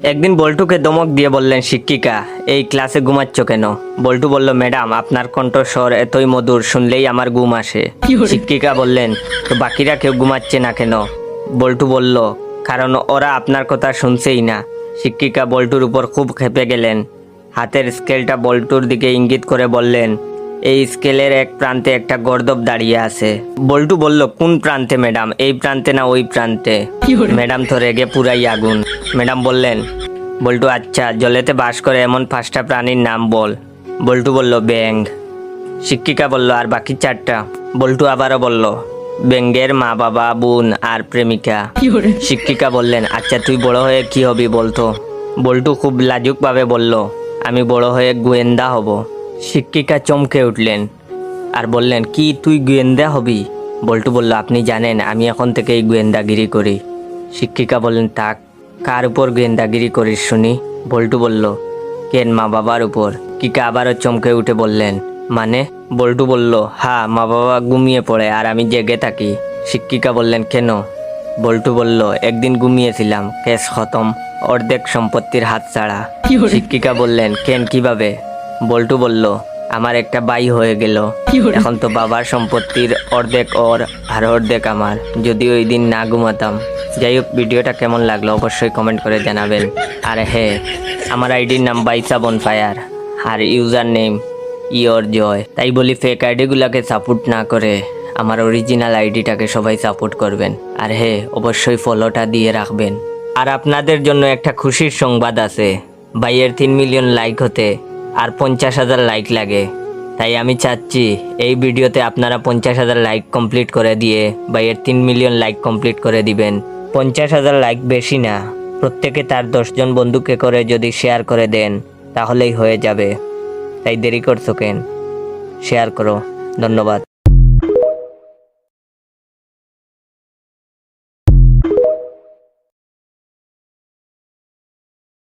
একদিন বল্টুকে ধমক দিয়ে বললেন শিক্ষিকা, এই ক্লাসে ঘুমাচ্ছ কেন? বল্টু বলল, ম্যাডাম আপনার কণ্ঠস্বর এতই মধুর, শুনলেই আমার ঘুম আসে। শিক্ষিকা বললেন, তো বাকিরা কেউ ঘুমাচ্ছে না কেন? বল্টু বলল, কারণ ওরা আপনার কথা শুনছেই না। শিক্ষিকা বল্টুর উপর খুব ক্ষেপে গেলেন। হাতের স্কেলটা বল্টুর দিকে ইঙ্গিত করে বললেন, এই স্কেলের এক প্রান্তে একটা গর্দভ দাঁড়িয়ে আছে। বল্টু বলল, কোন প্রান্তে ম্যাডাম? এই প্রান্তে না ওই প্রান্তে? ম্যাডাম তো রেগে পুরাই আগুন। ম্যাডাম বললেন, বল্টু আচ্ছা, জলেতে বাস করে এমন 5টা প্রাণীর নাম বল। বল্টু বলল, ব্যাঙ। শিক্ষিকা বলল, আর বাকি 4টা? বল্টু আবারও বলল, ব্যাঙের মা, বাবা, বোন আর প্রেমিকা। শিক্ষিকা বললেন, আচ্ছা তুই বড় হয়ে কি হবি বলতো? বল্টু খুব লাজুকভাবে বলল, আমি বড় হয়ে গোয়েন্দা হব। শিক্ষিকা চমকে উঠলেন আর বললেন, কি তুই গোয়েন্দা হবি? বল্টু বলল, আপনি জানেন আমি এখন থেকেই গোয়েন্দাগিরি করি। শিক্ষিকা বললেন, থাক, কার উপর গোয়েন্দাগিরি করিস শুনি? বল্টু বলল, কেন, মা বাবার উপর। শিক্ষিকা আবারও চমকে উঠে বললেন, মানে? বল্টু বলল, হ্যাঁ, মা বাবা ঘুমিয়ে পড়ে আর আমি জেগে থাকি। শিক্ষিকা বললেন, কেন? বল্টু বলল, একদিন ঘুমিয়েছিলাম, কেস খতম, অর্ধেক সম্পত্তির হাত ছাড়া। শিক্ষিকা বললেন, কেন, কিভাবে? বল্টু বলল, আমার একটা ভাই হয়ে গেল, এখন তো বাবার সম্পত্তির অর্ধেক ওর আর অর্ধেক আমার। যদি ওই দিন না ঘুমাতাম। যাই হোক, ভিডিওটা কেমন লাগলো অবশ্যই কমেন্ট করে জানাবেন। আর হ্যাঁ, আমার আইডির নাম বাইসা বনফায়ার আর ইউজার নেম ইওর জয়। তাই বলি, ফেক আইডিগুলোকে সাপোর্ট না করে আমার অরিজিনাল আইডিটাকে সবাই সাপোর্ট করবেন। আর হ্যাঁ, অবশ্যই ফলোটা দিয়ে রাখবেন। আর আপনাদের জন্য একটা খুশির সংবাদ আছে। ভাইয়ের 3 মিলিয়ন লাইক হতে আর 50,000 লাইক লাগে। তাই আমি চাচ্ছি এই ভিডিওতে আপনারা 50,000 লাইক কমপ্লিট করে দিয়ে ভাইয়ের 3 মিলিয়ন লাইক কমপ্লিট করে দিবেন। 50,000 লাইক বেশি না, প্রত্যেকে তার 10 জন বন্ধুকে করে যদি শেয়ার করে দেন তাহলেই হয়ে যাবে। তাই দেরি করছো কেন? শেয়ার করো। ধন্যবাদ।